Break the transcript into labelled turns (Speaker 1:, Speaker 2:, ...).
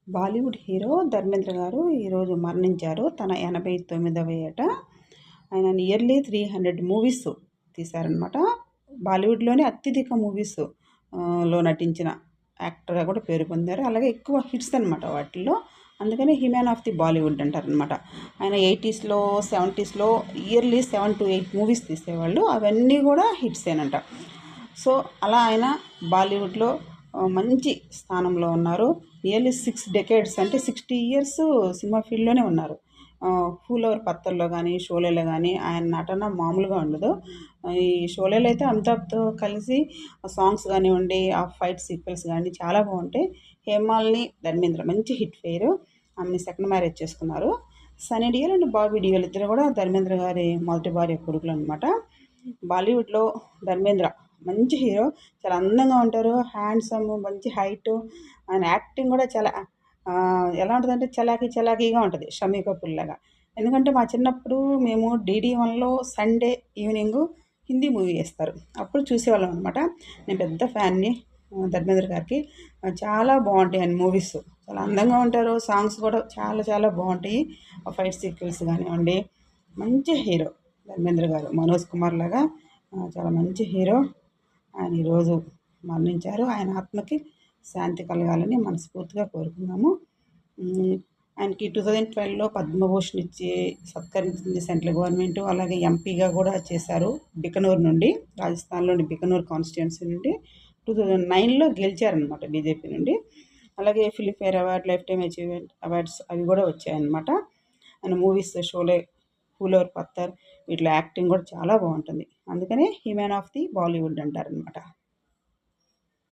Speaker 1: Bollywood hero Dharmendra గారు ఈరోజు మరణించారు. తన 89వ ఏట. ఆయన నియర్లీ 300 మూవీస్ తీశారనమాట. బాలీవుడ్‌లోనే అత్యధిక మూవీస్ లో నటించిన యాక్టర్‌గా కూడా పేరు పొందారు. అలాగే ఎక్కువ హిట్స్ అనమాట వాటిల్లో. అందుకని he man of the Bollywood అంటారనమాట. ఆయన 80స్‌లో, 70స్‌లో ఇయర్లీ 7-8 మూవీస్ తీసేవాళ్ళు. అవన్నీ కూడా హిట్సేనంట. సో అలా ఆయన బాలీవుడ్లో మంచి స్థానంలో ఉన్నారు. నియర్లీ 6 డెకేడ్స్ అంటే 60 ఇయర్స్ సినిమా ఫీల్డ్లోనే ఉన్నారు. ఫూల్ ఔర్ పత్తర్లో కానీ, షోలేలో కానీ ఆయన నటన మామూలుగా ఉండదు. ఈ షోలేలో అయితే అమితాబ్తో కలిసి సాంగ్స్ కానివ్వండి, ఆ ఫైట్ సీక్వెన్స్ కానీ చాలా బాగుంటాయి. హేమాలిని ధర్మేంద్ర మంచి హిట్ పేరు. ఆమెని సెకండ్ మ్యారేజ్ చేసుకున్నారు. సన్నీ డియోల్ అండ్ బాబీ డియోల్ ఇద్దరు కూడా ధర్మేంద్ర గారి మొదటి భార్య కొడుకులు అనమాట. బాలీవుడ్లో ధర్మేంద్ర మంచి హీరో. చాలా అందంగా ఉంటారు. హ్యాండ్సమ్, మంచి హైటు. ఆయన యాక్టింగ్ కూడా చాలా ఎలా ఉంటుందంటే చలాకీగా ఉంటుంది, షమీ కపూర్ లాగా. ఎందుకంటే మా చిన్నప్పుడు మేము డీడీ వన్‌లో సండే ఈవినింగు హిందీ మూవీ వేస్తారు. అప్పుడు చూసేవాళ్ళం అనమాట. నేను పెద్ద ఫ్యాన్‌ని ధర్మేంద్ర గారికి. చాలా బాగుంటాయి ఆయన మూవీస్. చాలా అందంగా ఉంటారు. సాంగ్స్ కూడా చాలా చాలా బాగుంటాయి. ఆ ఫైట్ సీక్వెన్స్ కానివ్వండి. మంచి హీరో ధర్మేంద్ర గారు. మనోజ్ కుమార్ లాగా చాలా మంచి హీరో. ఆయన ఈరోజు మరణించారు. ఆయన ఆత్మకి శాంతి కలగాలని మనస్ఫూర్తిగా కోరుకున్నాము. ఆయనకి 2012లో పద్మభూషణ్ ఇచ్చి సత్కరించింది సెంట్రల్ గవర్నమెంట్. అలాగే ఎంపీగా కూడా చేశారు బికనూర్ నుండి, రాజస్థాన్లోని బికనూర్ కాన్స్టిట్యున్సీ నుండి. 2009లో గెలిచారనమాట బీజేపీ నుండి. అలాగే Filmfare award, life time achievement awards అవి కూడా వచ్చాయన్నమాట. ఆయన మూవీస్ షోలే, ఫూల్ ఔర్ పత్తర్ వీటిలో యాక్టింగ్ కూడా చాలా బాగుంటుంది. అందుకనే he man of the Bollywood అంటారనమాట.